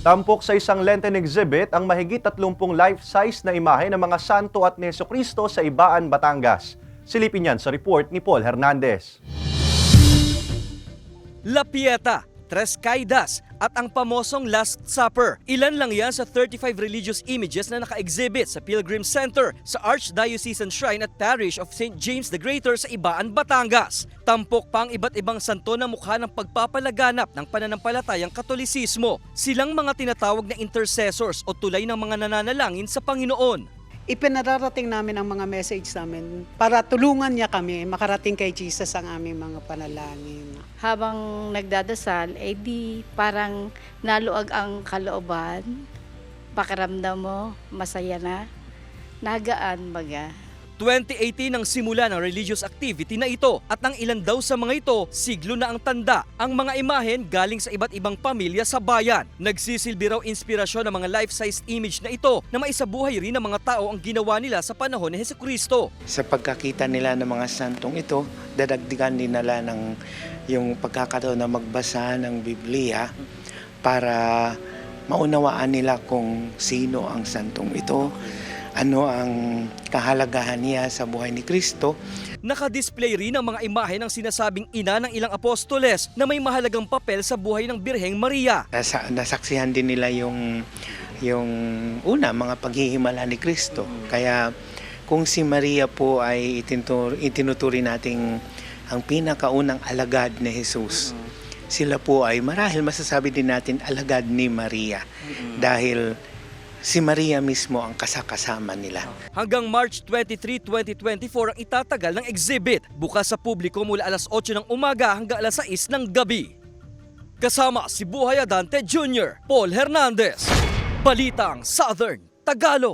Tampok sa isang Lenten exhibit ang mahigit 30 life-size na imahe ng mga santo at ni Jesucristo sa Ibaan, Batangas. Silipin yan sa report ni Paul Hernandez. La Pieta, Tres Caídas at ang pamosong Last Supper. Ilan lang yan sa 35 religious images na naka-exhibit sa Pilgrim Center sa Archdiocesan Shrine at Parish of St. James the Greater sa Ibaan, Batangas. Tampok pa ang iba't ibang santo na mukha ng pagpapalaganap ng pananampalatayang Katolisismo. Silang mga tinatawag na intercessors o tulay ng mga nananalangin sa Panginoon. Ipinararating namin ang mga message namin para tulungan niya kami makarating kay Jesus ang aming mga panalangin. Habang nagdadasal, di parang naluag ang kalooban, pakiramdam mo, masaya na, nagaan baga. 2018 nang simula ng religious activity na ito at ang ilan daw sa mga ito, siglo na ang tanda. Ang mga imahen galing sa iba't ibang pamilya sa bayan. Nagsisilbi raw inspirasyon ng mga life-size image na ito na maisabuhay rin ng mga tao ang ginawa nila sa panahon ni Jesucristo. Sa pagkakita nila ng mga santong ito, dadagdigan din nila ng yung pagkakataon na magbasa ng Biblia para maunawaan nila kung sino ang santong ito, ano ang kahalagahan niya sa buhay ni Kristo. Nakadisplay rin ang mga imahe ng sinasabing ina ng ilang apostoles na may mahalagang papel sa buhay ng Birheng Maria. Nasaksihan din nila yung una, mga paghihimala ni Kristo. Kaya kung si Maria po ay itinuturi nating ang pinakaunang alagad ni Jesus, sila po ay marahil masasabi din natin alagad ni Maria. Dahil si Maria mismo ang kasakasama nila. Hanggang March 23, 2024 ang itatagal ng exhibit. Bukas sa publiko mula alas 8 ng umaga hanggang alas 6 ng gabi. Kasama si Buhay Adante Jr., Paul Hernandez. Balitang Southern Tagalog.